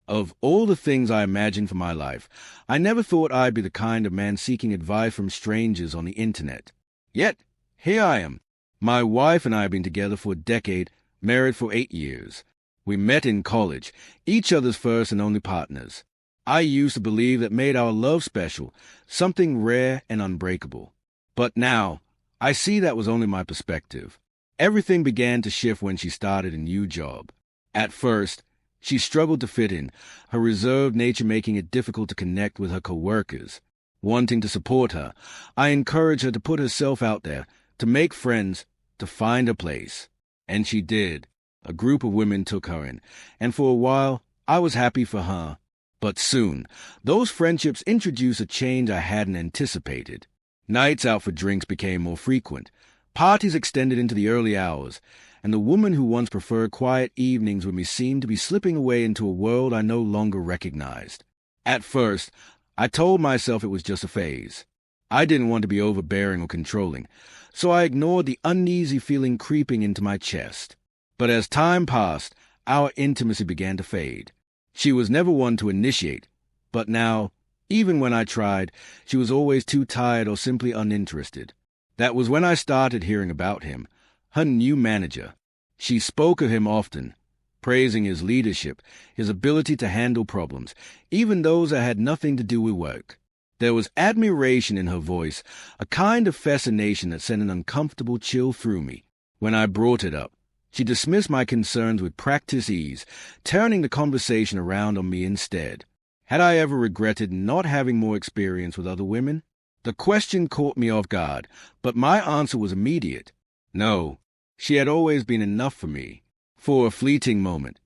Of all the things I imagined for my life, I never thought I'd be the kind of man seeking advice from strangers on the internet. Yet, here I am. My wife and I have been together for a decade, married for 8 years. We met in college, each other's first and only partners. I used to believe that made our love special, something rare and unbreakable. But now, I see that was only my perspective. Everything began to shift when she started a new job. At first, she struggled to fit in, her reserved nature making it difficult to connect with her coworkers. Wanting to support her, I encouraged her to put herself out there, to make friends, to find a place. And she did. A group of women took her in, and for a while, I was happy for her. But soon, those friendships introduced a change I hadn't anticipated. Nights out for drinks became more frequent. Parties extended into the early hours, and the woman who once preferred quiet evenings with me seemed to be slipping away into a world I no longer recognized. At first, I told myself it was just a phase. I didn't want to be overbearing or controlling, so I ignored the uneasy feeling creeping into my chest. But as time passed, our intimacy began to fade. She was never one to initiate, but now, even when I tried, she was always too tired or simply uninterested. That was when I started hearing about him, her new manager. She spoke of him often, praising his leadership, his ability to handle problems, even those that had nothing to do with work. There was admiration in her voice, a kind of fascination that sent an uncomfortable chill through me. When I brought it up, she dismissed my concerns with practiced ease, turning the conversation around on me instead. Had I ever regretted not having more experience with other women? The question caught me off guard, but my answer was immediate. No, she had always been enough for me. For a fleeting moment,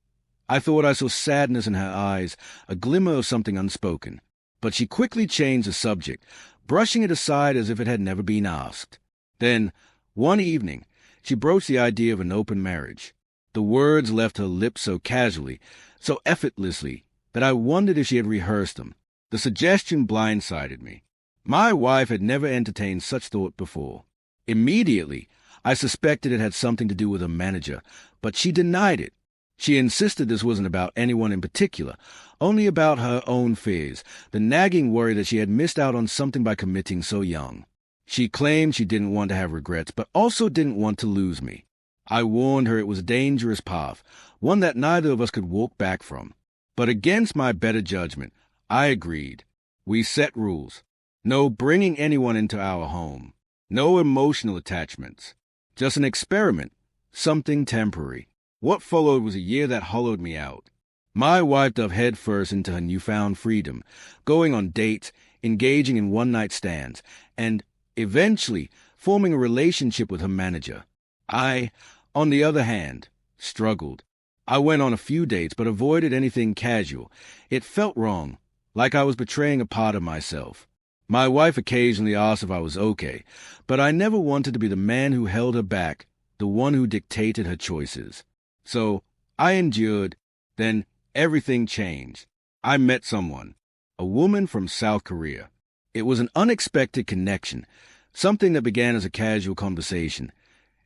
I thought I saw sadness in her eyes, a glimmer of something unspoken. But she quickly changed the subject, brushing it aside as if it had never been asked. Then, one evening, she broached the idea of an open marriage. The words left her lips so casually, so effortlessly, that I wondered if she had rehearsed them. The suggestion blindsided me. My wife had never entertained such thought before. Immediately, I suspected it had something to do with her manager, but she denied it. She insisted this wasn't about anyone in particular, only about her own fears, the nagging worry that she had missed out on something by committing so young. She claimed she didn't want to have regrets, but also didn't want to lose me. I warned her it was a dangerous path, one that neither of us could walk back from. But against my better judgment, I agreed. We set rules. No bringing anyone into our home. No emotional attachments. Just an experiment, something temporary. What followed was a year that hollowed me out. My wife dove headfirst into her newfound freedom, going on dates, engaging in one-night stands, and eventually forming a relationship with her manager. I, on the other hand, struggled. I went on a few dates but avoided anything casual. It felt wrong, like I was betraying a part of myself. My wife occasionally asked if I was okay, but I never wanted to be the man who held her back, the one who dictated her choices. So I endured. Then everything changed. I met someone, a woman from South Korea. It was an unexpected connection, something that began as a casual conversation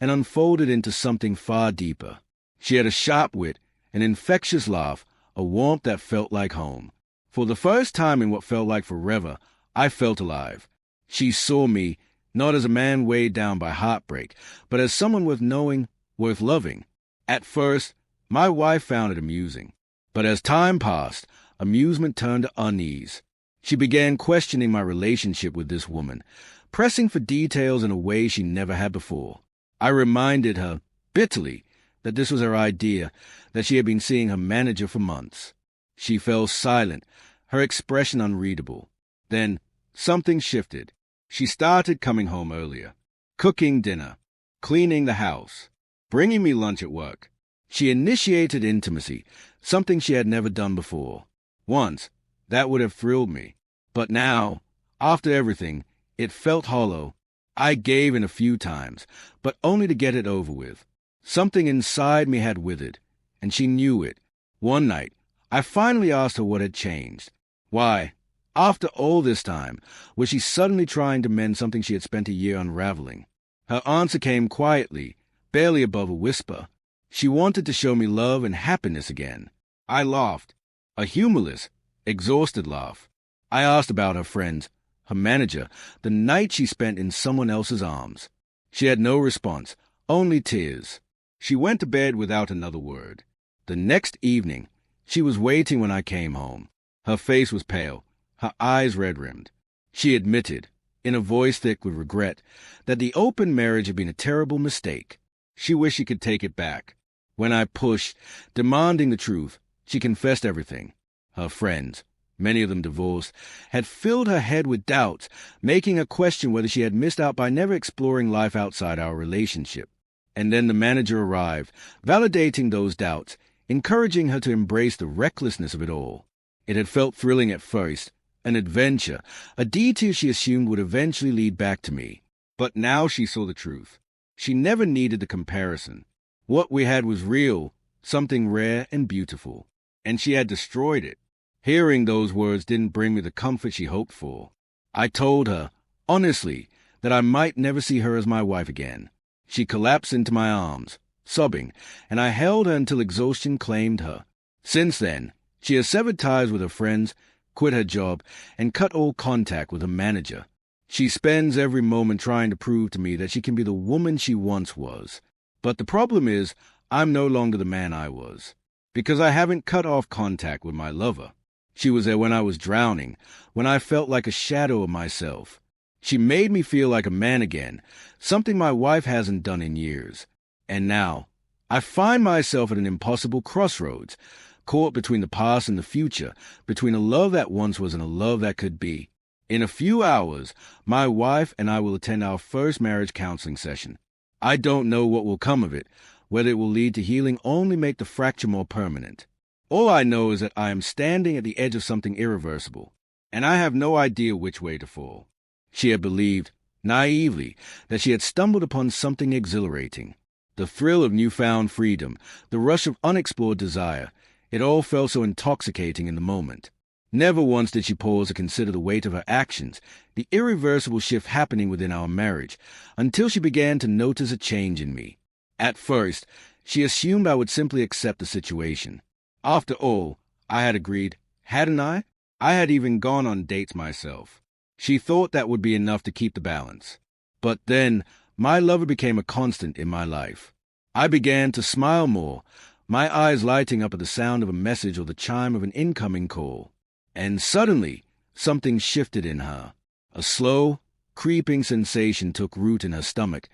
and unfolded into something far deeper. She had a sharp wit, an infectious laugh, a warmth that felt like home. For the first time in what felt like forever, I felt alive. She saw me, not as a man weighed down by heartbreak, but as someone worth knowing, worth loving. At first, my wife found it amusing. But as time passed, amusement turned to unease. She began questioning my relationship with this woman, pressing for details in a way she never had before. I reminded her, bitterly, that this was her idea, that she had been seeing her manager for months. She fell silent, her expression unreadable. Then something shifted. She started coming home earlier, cooking dinner, cleaning the house, bringing me lunch at work. She initiated intimacy, something she had never done before. Once, that would have thrilled me. But now, after everything, it felt hollow. I gave in a few times, but only to get it over with. Something inside me had withered, and she knew it. One night, I finally asked her what had changed. Why, after all this time, was she suddenly trying to mend something she had spent a year unraveling? Her answer came quietly, barely above a whisper. She wanted to show me love and happiness again. I laughed. A humorless, exhausted laugh. I asked about her friends, her manager, the night she spent in someone else's arms. She had no response, only tears. She went to bed without another word. The next evening, she was waiting when I came home. Her face was pale, her eyes red-rimmed. She admitted, in a voice thick with regret, that the open marriage had been a terrible mistake. She wished she could take it back. When I pushed, demanding the truth, she confessed everything. Her friends, many of them divorced, had filled her head with doubts, making her question whether she had missed out by never exploring life outside our relationship. And then the manager arrived, validating those doubts, encouraging her to embrace the recklessness of it all. It had felt thrilling at first, an adventure, a detour she assumed would eventually lead back to me. But now she saw the truth. She never needed the comparison. What we had was real, something rare and beautiful, and she had destroyed it. Hearing those words didn't bring me the comfort she hoped for. I told her, honestly, that I might never see her as my wife again. She collapsed into my arms, sobbing, and I held her until exhaustion claimed her. Since then, she has severed ties with her friends, quit her job, and cut all contact with her manager. She spends every moment trying to prove to me that she can be the woman she once was. But the problem is, I'm no longer the man I was, because I haven't cut off contact with my lover. She was there when I was drowning, when I felt like a shadow of myself. She made me feel like a man again, something my wife hasn't done in years. And now, I find myself at an impossible crossroads, caught between the past and the future, between a love that once was and a love that could be. In a few hours, my wife and I will attend our first marriage counseling session. I don't know what will come of it, whether it will lead to healing or only make the fracture more permanent. All I know is that I am standing at the edge of something irreversible, and I have no idea which way to fall. She had believed, naively, that she had stumbled upon something exhilarating. The thrill of newfound freedom, the rush of unexplored desire, it all felt so intoxicating in the moment. Never once did she pause to consider the weight of her actions, the irreversible shift happening within our marriage, until she began to notice a change in me. At first, she assumed I would simply accept the situation. After all, I had agreed, hadn't I? I had even gone on dates myself. She thought that would be enough to keep the balance. But then, my lover became a constant in my life. I began to smile more, my eyes lighting up at the sound of a message or the chime of an incoming call. And suddenly, something shifted in her. A slow, creeping sensation took root in her stomach,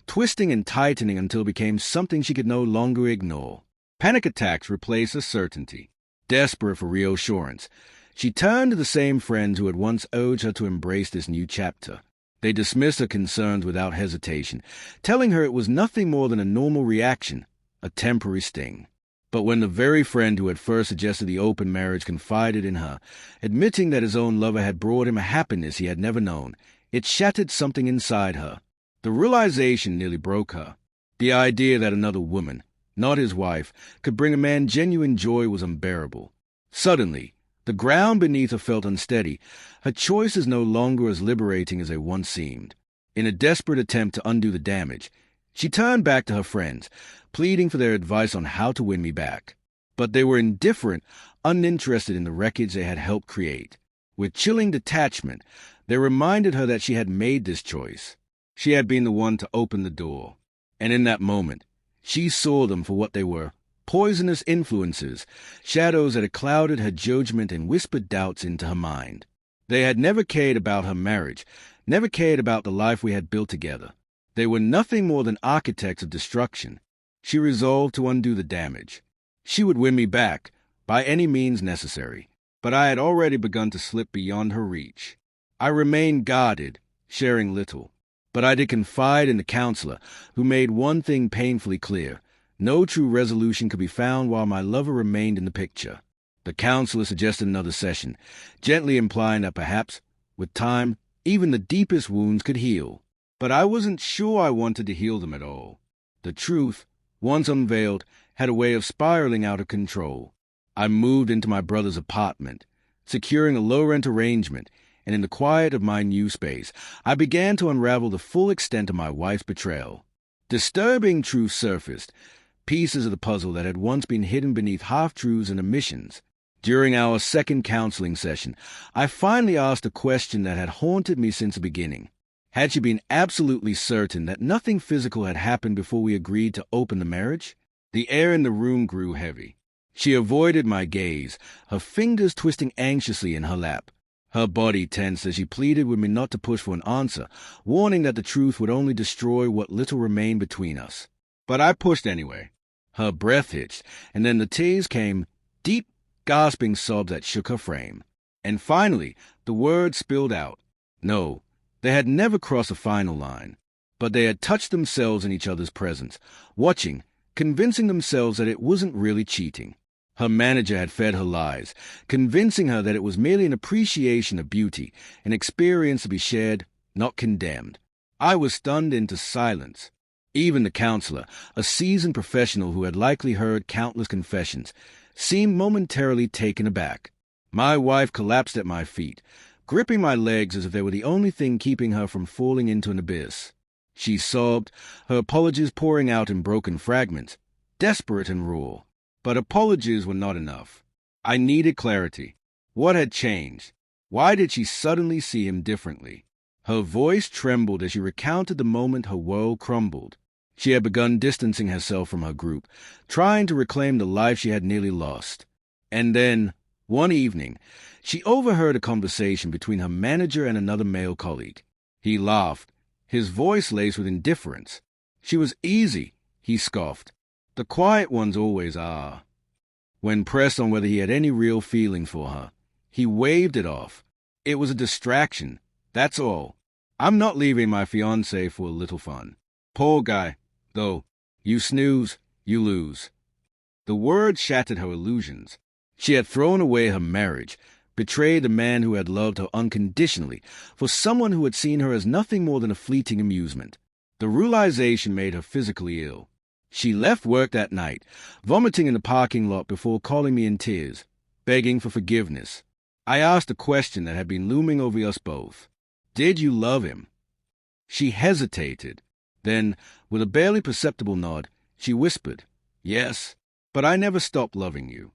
twisting and tightening until it became something she could no longer ignore. Panic attacks replaced a certainty. Desperate for reassurance, she turned to the same friends who had once urged her to embrace this new chapter. They dismissed her concerns without hesitation, telling her it was nothing more than a normal reaction, a temporary sting. But when the very friend who had first suggested the open marriage confided in her, admitting that his own lover had brought him a happiness he had never known, it shattered something inside her. The realization nearly broke her. The idea that another woman, not his wife, could bring a man genuine joy was unbearable. Suddenly, the ground beneath her felt unsteady. Her choices no longer as liberating as they once seemed. In a desperate attempt to undo the damage, she turned back to her friends, pleading for their advice on how to win me back. But they were indifferent, uninterested in the wreckage they had helped create. With chilling detachment, they reminded her that she had made this choice. She had been the one to open the door. And in that moment, she saw them for what they were, poisonous influences, shadows that had clouded her judgment and whispered doubts into her mind. They had never cared about her marriage, never cared about the life we had built together. They were nothing more than architects of destruction. She resolved to undo the damage. She would win me back, by any means necessary. But I had already begun to slip beyond her reach. I remained guarded, sharing little. But I did confide in the counselor, who made one thing painfully clear. No true resolution could be found while my lover remained in the picture. The counselor suggested another session, gently implying that perhaps, with time, even the deepest wounds could heal. But I wasn't sure I wanted to heal them at all. The truth, once unveiled, had a way of spiraling out of control. I moved into my brother's apartment, securing a low-rent arrangement, and in the quiet of my new space, I began to unravel the full extent of my wife's betrayal. Disturbing truths surfaced, pieces of the puzzle that had once been hidden beneath half-truths and omissions. During our second counseling session, I finally asked a question that had haunted me since the beginning. Had she been absolutely certain that nothing physical had happened before we agreed to open the marriage? The air in the room grew heavy. She avoided my gaze, her fingers twisting anxiously in her lap. Her body tensed as she pleaded with me not to push for an answer, warning that the truth would only destroy what little remained between us. But I pushed anyway. Her breath hitched, and then the tears came, deep, gasping sobs that shook her frame. And finally, the words spilled out. No, they had never crossed a final line, but they had touched themselves in each other's presence, watching, convincing themselves that it wasn't really cheating. Her manager had fed her lies, convincing her that it was merely an appreciation of beauty, an experience to be shared, not condemned. I was stunned into silence. Even the counselor, a seasoned professional who had likely heard countless confessions, seemed momentarily taken aback. My wife collapsed at my feet, gripping my legs as if they were the only thing keeping her from falling into an abyss. She sobbed, her apologies pouring out in broken fragments, desperate and raw. But apologies were not enough. I needed clarity. What had changed? Why did she suddenly see him differently? Her voice trembled as she recounted the moment her world crumbled. She had begun distancing herself from her group, trying to reclaim the life she had nearly lost. And then, one evening, she overheard a conversation between her manager and another male colleague. He laughed, his voice laced with indifference. She was easy, he scoffed. The quiet ones always are. When pressed on whether he had any real feeling for her, he waved it off. It was a distraction, that's all. I'm not leaving my fiancé for a little fun. Poor guy, though. You snooze, you lose. The words shattered her illusions. She had thrown away her marriage, betrayed the man who had loved her unconditionally, for someone who had seen her as nothing more than a fleeting amusement. The realization made her physically ill. She left work that night, vomiting in the parking lot before calling me in tears, begging for forgiveness. I asked a question that had been looming over us both. Did you love him? She hesitated. Then, with a barely perceptible nod, she whispered, Yes, but I never stopped loving you.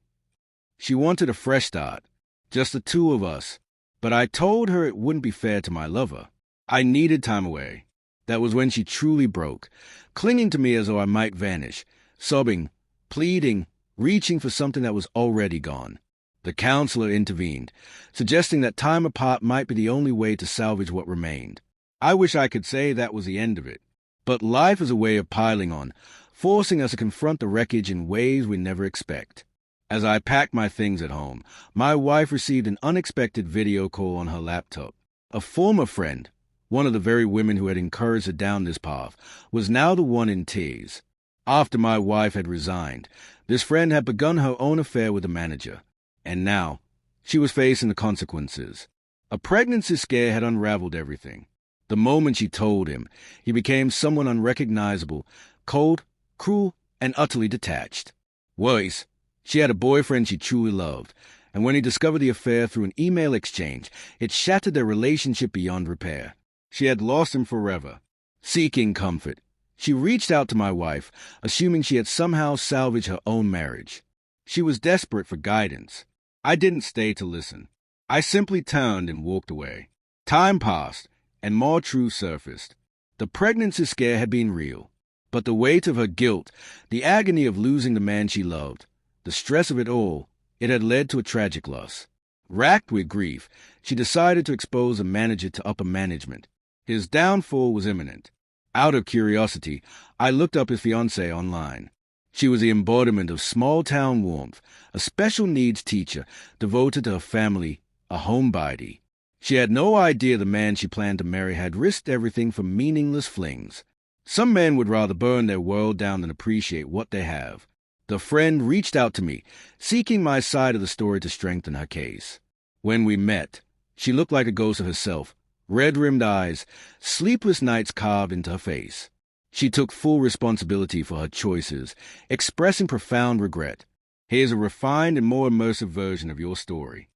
She wanted a fresh start, just the two of us, but I told her it wouldn't be fair to my lover. I needed time away. That was when she truly broke, clinging to me as though I might vanish, sobbing, pleading, reaching for something that was already gone. The counselor intervened, suggesting that time apart might be the only way to salvage what remained. I wish I could say that was the end of it, but life is a way of piling on, forcing us to confront the wreckage in ways we never expect. As I packed my things at home, my wife received an unexpected video call on her laptop. A former friend, one of the very women who had encouraged her down this path, was now the one in tears. After my wife had resigned, this friend had begun her own affair with the manager, and now she was facing the consequences. A pregnancy scare had unraveled everything. The moment she told him, he became someone unrecognizable, cold, cruel, and utterly detached. Worse, she had a boyfriend she truly loved, and when he discovered the affair through an email exchange, it shattered their relationship beyond repair. She had lost him forever. Seeking comfort, she reached out to my wife, assuming she had somehow salvaged her own marriage. She was desperate for guidance. I didn't stay to listen. I simply turned and walked away. Time passed, and more truth surfaced. The pregnancy scare had been real, but the weight of her guilt, the agony of losing the man she loved, the stress of it all, it had led to a tragic loss. Racked with grief, she decided to expose the manager to upper management. His downfall was imminent. Out of curiosity, I looked up his fiancée online. She was the embodiment of small-town warmth, a special needs teacher devoted to her family, a homebody. She had no idea the man she planned to marry had risked everything for meaningless flings. Some men would rather burn their world down than appreciate what they have. The friend reached out to me, seeking my side of the story to strengthen her case. When we met, she looked like a ghost of herself, red-rimmed eyes, sleepless nights carved into her face. She took full responsibility for her choices, expressing profound regret. Here's a refined and more immersive version of your story.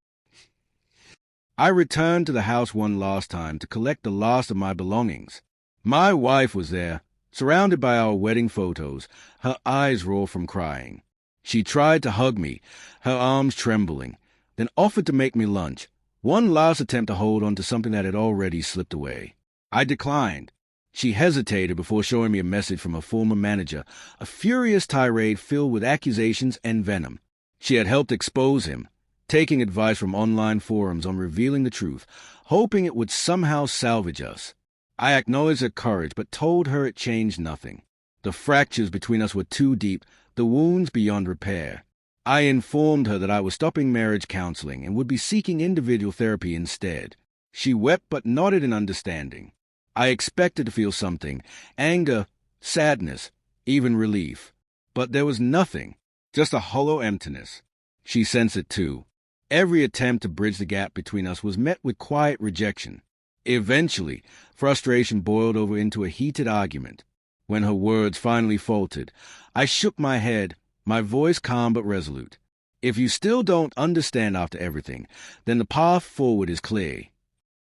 I returned to the house one last time to collect the last of my belongings. My wife was there, surrounded by our wedding photos, her eyes raw from crying. She tried to hug me, her arms trembling, then offered to make me lunch, one last attempt to hold on to something that had already slipped away. I declined. She hesitated before showing me a message from her former manager, a furious tirade filled with accusations and venom. She had helped expose him, taking advice from online forums on revealing the truth, hoping it would somehow salvage us. I acknowledged her courage, but told her it changed nothing. The fractures between us were too deep, the wounds beyond repair. I informed her that I was stopping marriage counseling and would be seeking individual therapy instead. She wept but nodded in understanding. I expected to feel something, anger, sadness, even relief. But there was nothing, just a hollow emptiness. She sensed it too. Every attempt to bridge the gap between us was met with quiet rejection. Eventually, frustration boiled over into a heated argument. When her words finally faltered, I shook my head, my voice calm but resolute. If you still don't understand after everything, then the path forward is clear.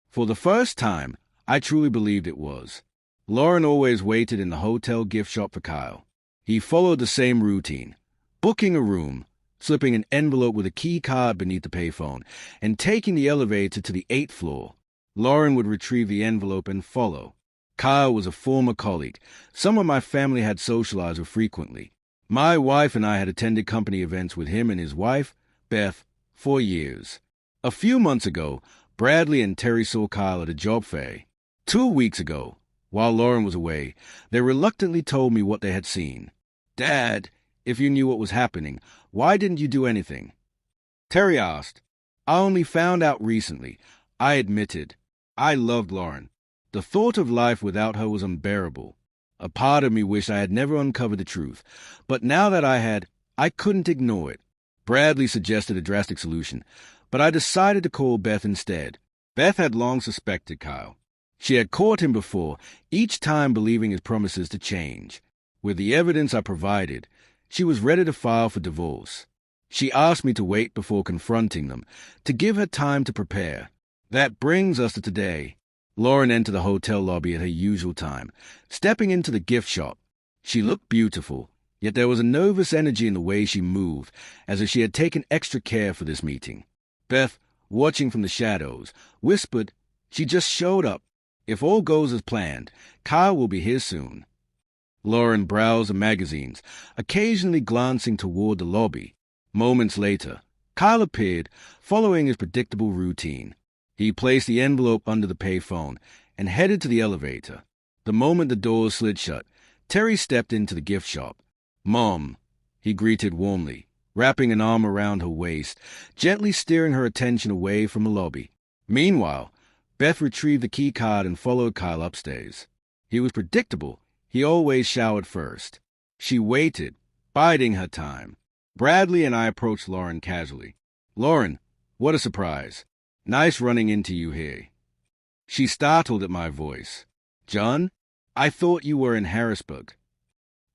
For the first time, I truly believed it was. Lauren always waited in the hotel gift shop for Kyle. He followed the same routine, booking a room, slipping an envelope with a key card beneath the payphone, and taking the elevator to the 8th floor. Lauren would retrieve the envelope and follow. Kyle was a former colleague, someone my family had socialized with frequently. My wife and I had attended company events with him and his wife, Beth, for years. A few months ago, Bradley and Terry saw Kyle at a job fair. 2 weeks ago, while Lauren was away, they reluctantly told me what they had seen. "Dad, if you knew what was happening, why didn't you do anything?" Terry asked. "I only found out recently," I admitted. I loved Lauren. The thought of life without her was unbearable. A part of me wished I had never uncovered the truth, but now that I had, I couldn't ignore it. Bradley suggested a drastic solution, but I decided to call Beth instead. Beth had long suspected Kyle. She had caught him before, each time believing his promises to change. With the evidence I provided, she was ready to file for divorce. She asked me to wait before confronting them, to give her time to prepare. That brings us to today. Lauren entered the hotel lobby at her usual time, stepping into the gift shop. She looked beautiful, yet there was a nervous energy in the way she moved, as if she had taken extra care for this meeting. Beth, watching from the shadows, whispered, "She just showed up. If all goes as planned, Kyle will be here soon." Lauren browsed the magazines, occasionally glancing toward the lobby. Moments later, Kyle appeared, following his predictable routine. He placed the envelope under the payphone and headed to the elevator. The moment the doors slid shut, Terry stepped into the gift shop. "Mom," he greeted warmly, wrapping an arm around her waist, gently steering her attention away from the lobby. Meanwhile, Beth retrieved the key card and followed Kyle upstairs. He was predictable. He always showered first. She waited, biding her time. Bradley and I approached Lauren casually. "Lauren, what a surprise. Nice running into you here." She startled at my voice. "John, I thought you were in Harrisburg."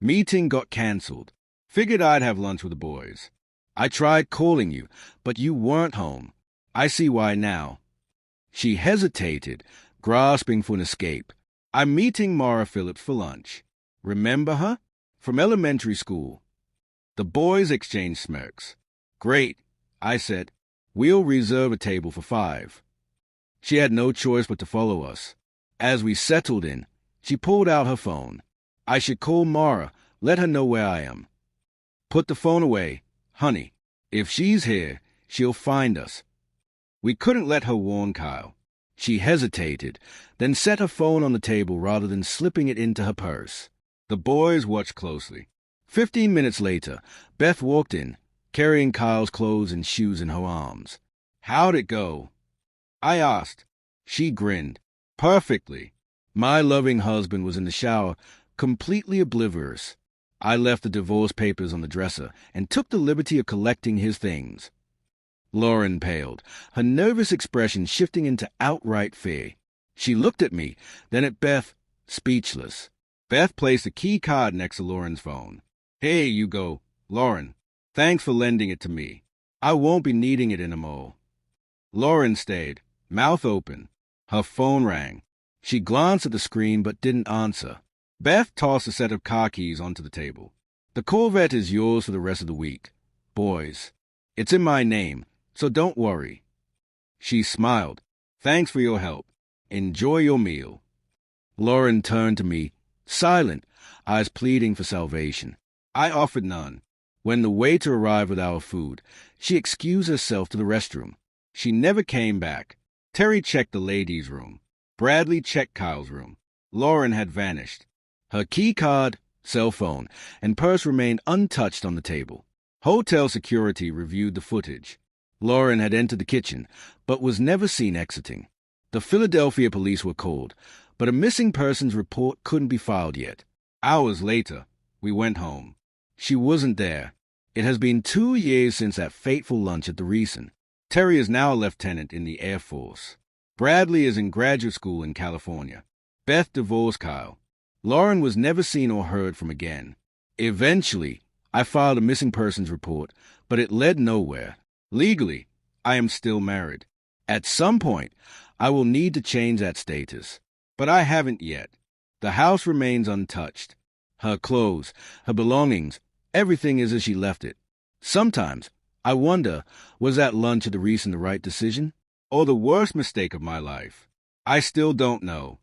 "Meeting got canceled. Figured I'd have lunch with the boys. I tried calling you, but you weren't home. I see why now." She hesitated, grasping for an escape. "I'm meeting Mara Phillips for lunch. Remember her? From elementary school." The boys exchanged smirks. "Great," I said. "We'll reserve a table for 5. She had no choice but to follow us. As we settled in, she pulled out her phone. "I should call Mara, let her know where I am." "Put the phone away, honey. If she's here, she'll find us." We couldn't let her warn Kyle. She hesitated, then set her phone on the table rather than slipping it into her purse. The boys watched closely. 15 minutes later, Beth walked in, carrying Kyle's clothes and shoes in her arms. "How'd it go?" I asked. She grinned. "Perfectly." My loving husband was in the shower, completely oblivious. I left the divorce papers on the dresser and took the liberty of collecting his things. Lauren paled, her nervous expression shifting into outright fear. She looked at me, then at Beth, speechless. Beth placed a key card next to Lauren's phone. "Here you go, Lauren. Thanks for lending it to me. I won't be needing it anymore." Lauren stayed, mouth open. Her phone rang. She glanced at the screen but didn't answer. Beth tossed a set of car keys onto the table. The Corvette is yours for the rest of the week. Boys, it's in my name, so don't worry. She smiled. Thanks for your help. Enjoy your meal. Lauren turned to me, silent, eyes pleading for salvation. I offered none. When the waiter arrived with our food, she excused herself to the restroom. She never came back. Terry checked the ladies' room. Bradley checked Kyle's room. Lauren had vanished. Her key card, cell phone, and purse remained untouched on the table. Hotel security reviewed the footage. Lauren had entered the kitchen, but was never seen exiting. The Philadelphia police were called, but a missing persons report couldn't be filed yet. Hours later, we went home. She wasn't there. It has been 2 years since that fateful lunch at the Reason. Terry is now a lieutenant in the Air Force. Bradley is in graduate school in California. Beth divorced Kyle. Lauren was never seen or heard from again. Eventually, I filed a missing persons report, but it led nowhere. Legally, I am still married. At some point, I will need to change that status, but I haven't yet. The house remains untouched. Her clothes, her belongings, everything is as she left it. Sometimes, I wonder, was that lunch at the Reason the right decision? Or the worst mistake of my life? I still don't know.